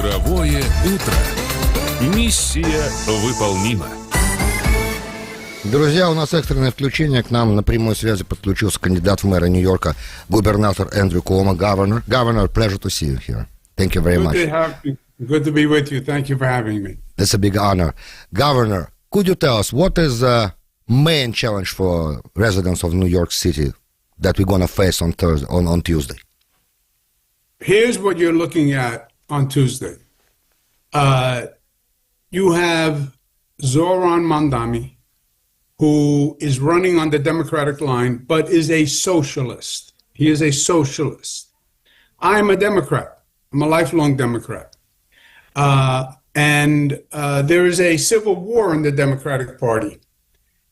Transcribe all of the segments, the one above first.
Мировое утро. Миссия выполнима. Друзья, у нас экстренное включение. К нам на прямой связи подключился кандидат в мэра Нью-Йорка, губернатор Эндрю Cuomo. Governor, pleasure to see you here. Thank you very much. Good to be with you. Thank you for having me. It's a big honor. Governor, could you tell us what is the main challenge for residents of New York City that we're going to face on Tuesday? Here's what you're looking at on Tuesday. You have Zohran Mamdani, who is running on the Democratic line, but is a socialist. He is a socialist. I'm a Democrat. I'm a lifelong Democrat. And there is a civil war in the Democratic Party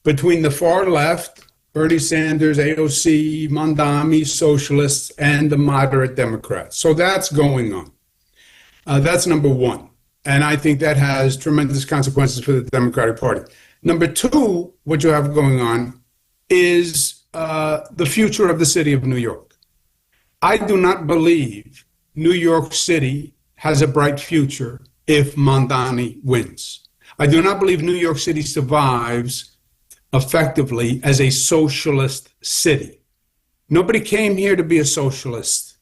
between the far left, Bernie Sanders, AOC, Mamdani, socialists, and the moderate Democrats. So that's going on. That's number one. And I think that has tremendous consequences for the Democratic Party. Number two, what you have going on is the future of the city of New York. I do not believe New York City has a bright future if Mamdani wins. I do not believe New York City survives effectively as a socialist city. Nobody came here to be a socialist.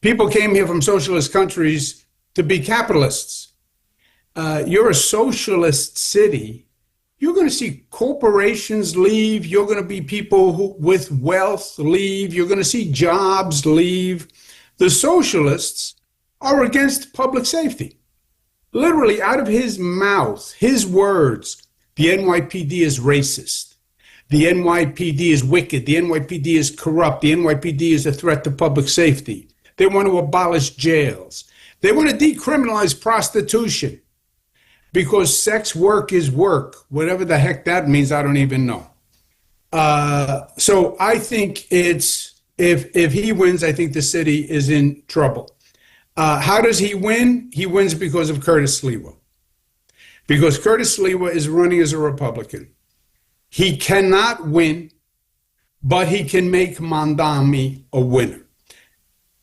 People came here from socialist countries to be capitalists. You're a socialist city. You're going to see corporations leave. You're going to be people who, with wealth leave. You're going to see jobs leave. The socialists are against public safety. Literally out of his mouth, his words, the NYPD is racist. The NYPD is wicked. The NYPD is corrupt. The NYPD is a threat to public safety. They want to abolish jails. They want to decriminalize prostitution because sex work is work. Whatever the heck that means, I don't even know. So I think it's, if he wins, I think the city is in trouble. How does he win? He wins because of Curtis Sliwa. Because Curtis Sliwa is running as a Republican. He cannot win, but he can make Mamdani a winner.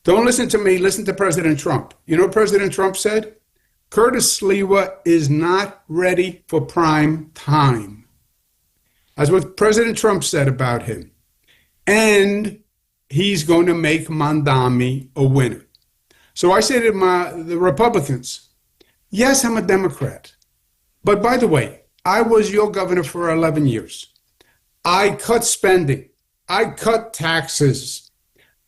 Don't listen to me, listen to President Trump. You know what President Trump said? Curtis Sliwa is not ready for prime time. That's what President Trump said about him. And he's going to make Mamdani a winner. So I say to the Republicans, yes, I'm a Democrat. But by the way, I was your governor for 11 years. I cut spending. I cut taxes.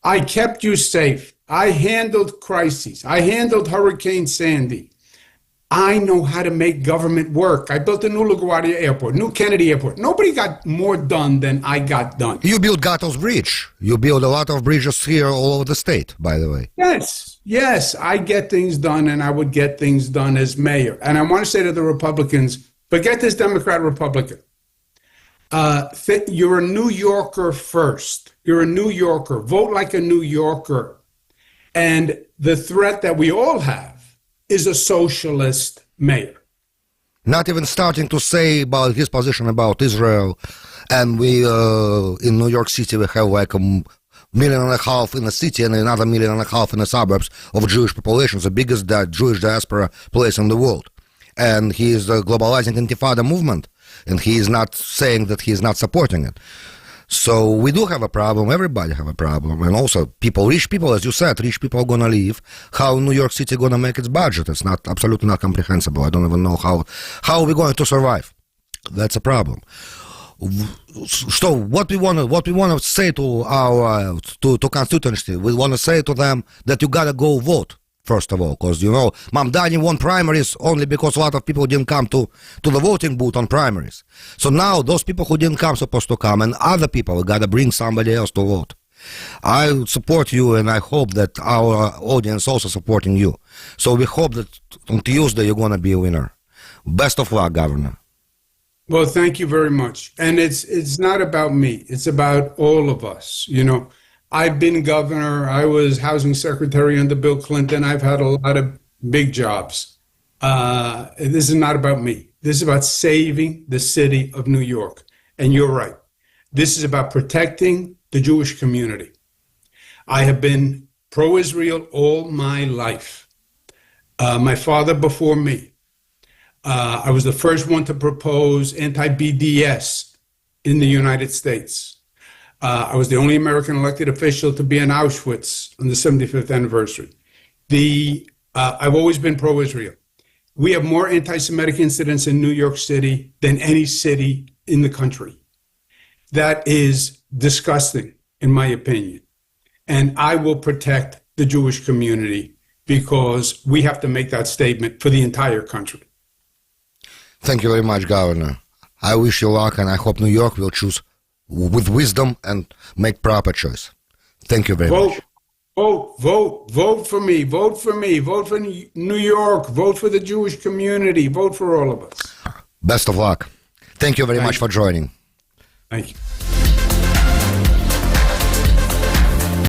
I kept you safe. I handled crises. I handled Hurricane Sandy. I know how to make government work. I built a new LaGuardia Airport, new Kennedy Airport. Nobody got more done than I got done. You built Gatto's Bridge. You build a lot of bridges here all over the state, by the way. Yes, I get things done, and I would get things done as mayor. And I want to say to the Republicans, forget this Democrat-Republican. You're a New Yorker first. You're a New Yorker. Vote like a New Yorker. And the threat that we all have is a socialist mayor. Not even starting to say about his position about Israel. And we, in New York City, we have like 1.5 million in the city and another 1.5 million in the suburbs of Jewish population, the biggest Jewish diaspora place in the world. And he is globalizing Intifada movement, and he is not saying that he is not supporting it. So we do have a problem. Everybody have a problem. And also rich people, as you said, rich people are going to leave. How New York City going to make its budget? It's not absolutely not comprehensible. I don't even know how are we going to survive. That's a problem. So what we want to say to our to constituency, we want to say to them that you got to go vote. First of all, because, you know, Mamdani won primaries only because a lot of people didn't come to the voting booth on primaries. So now those people who didn't come supposed to come, and other people got to bring somebody else to vote. I support you, and I hope that our audience also supporting you. So we hope that on Tuesday you're going to be a winner. Best of luck, Governor. Well, thank you very much. And it's not about me. It's about all of us, you know. I've been governor. I was housing secretary under Bill Clinton. I've had a lot of big jobs. This is not about me. This is about saving the city of New York. And you're right. This is about protecting the Jewish community. I have been pro-Israel all my life. My father before me. I was the first one to propose anti-BDS in the United States. I was the only American elected official to be in Auschwitz on the 75th anniversary. I've always been pro-Israel. We have more anti-Semitic incidents in New York City than any city in the country. That is disgusting, in my opinion. And I will protect the Jewish community because we have to make that statement for the entire country. Thank you very much, Governor. I wish you luck, and I hope New York will choose with wisdom and make proper choice. Thank you very much. Vote for me, vote for me, vote for New York, vote for the Jewish community, vote for all of us. Best of luck. Thank you very much for joining. Thank you.